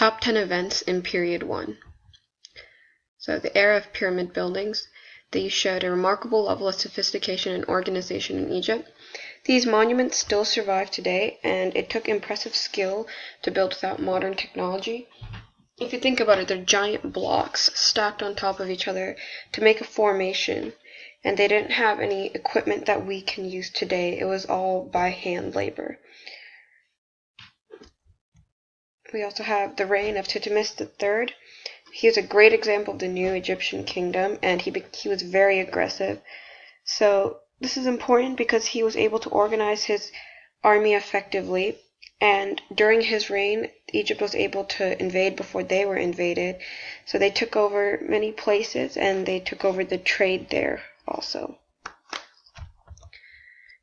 Top 10 events in Period 1. So the era of pyramid buildings. These showed a remarkable level of sophistication and organization in Egypt. These monuments still survive today, and it took impressive skill to build without modern technology. If you think about it, they're giant blocks stacked on top of each other to make a formation, and they didn't have any equipment that we can use today. It was all by hand labor. We also have the reign of Thutmose III. He was a great example of the new Egyptian kingdom, and he was very aggressive. So this is important because he was able to organize his army effectively, and during his reign, Egypt was able to invade before they were invaded. So they took over many places, and they took over the trade there also.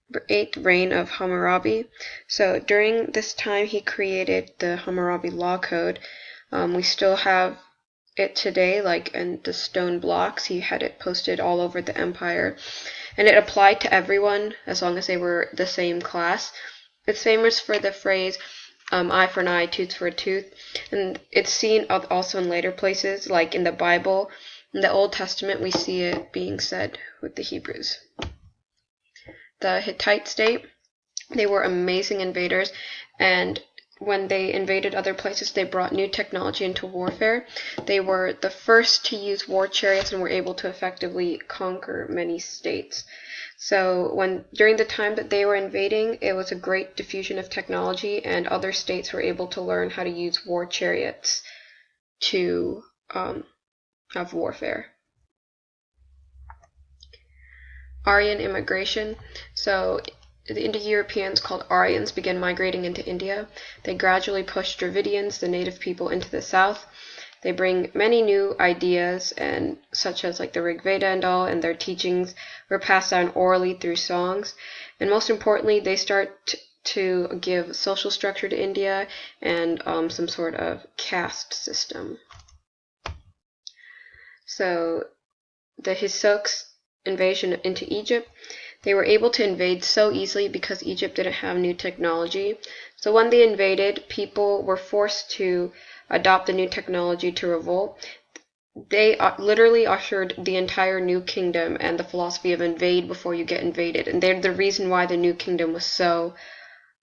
Number 8, reign of Hammurabi. So during this time, he created the Hammurabi Law Code. We still have it today, like in the stone blocks. He had it posted all over the empire, and it applied to everyone as long as they were the same class. It's famous for the phrase eye for an eye, tooth for a tooth, and it's seen also in later places, like in the Bible. In the Old Testament, we see it being said with the Hebrews. The Hittite state, they were amazing invaders, and when they invaded other places, they brought new technology into warfare. They were the first to use war chariots and were able to effectively conquer many states. So during the time that they were invading, it was a great diffusion of technology, and other states were able to learn how to use war chariots to have warfare. Aryan immigration. So the Indo-Europeans, called Aryans, began migrating into India. They gradually pushed Dravidians, the native people, into the south. They bring many new ideas, and such as like the Rig Veda and all, and their teachings were passed down orally through songs. And most importantly, they start to give social structure to India and some sort of caste system. So the Hyksos invasion into Egypt. They were able to invade so easily because Egypt didn't have new technology. So when they invaded, people were forced to adopt the new technology to revolt. They literally ushered the entire new kingdom and the philosophy of invade before you get invaded. And they're the reason why the new kingdom was so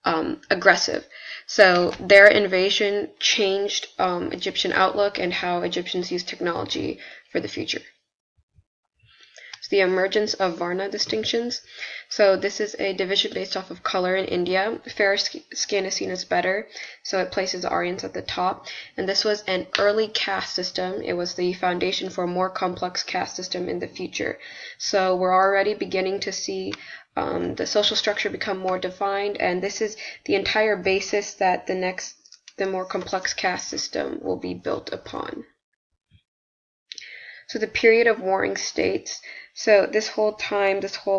aggressive. So their invasion changed Egyptian outlook and how Egyptians use technology for the future. The emergence of Varna distinctions. So this is a division based off of color in India. Fairer skin is seen as better, so it places Aryans at the top. And this was an early caste system. It was the foundation for a more complex caste system in the future. So we're already beginning to see the social structure become more defined, and this is the entire basis that the more complex caste system will be built upon. So the period of warring states. So this whole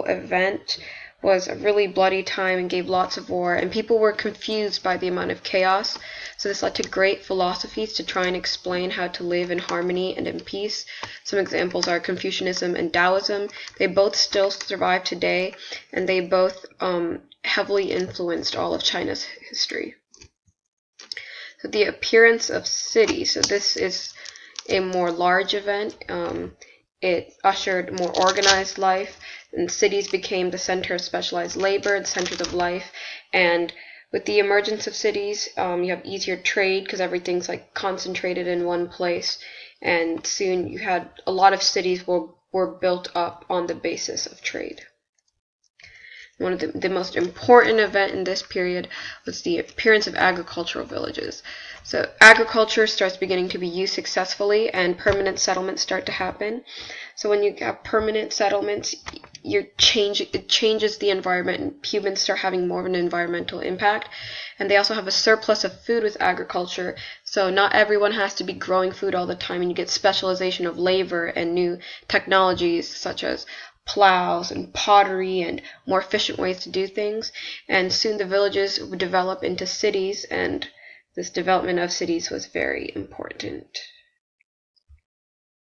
event was a really bloody time and gave lots of war, and people were confused by the amount of chaos. So this led to great philosophies to try and explain how to live in harmony and in peace. Some examples are Confucianism and Taoism. They both still survive today, and they both heavily influenced all of China's history. So the appearance of cities. So this is a more large event. It ushered more organized life, and cities became the center of specialized labor, the centers of life. And with the emergence of cities, you have easier trade because everything's like concentrated in one place. And soon you had a lot of cities were built up on the basis of trade. One of the most important event in this period was the appearance of agricultural villages. So agriculture starts beginning to be used successfully, and permanent settlements start to happen. So when you have permanent settlements, it changes the environment, and humans start having more of an environmental impact. And they also have a surplus of food with agriculture, so not everyone has to be growing food all the time, and you get specialization of labor and new technologies such as plows and pottery and more efficient ways to do things. And soon the villages would develop into cities, and this development of cities was very important.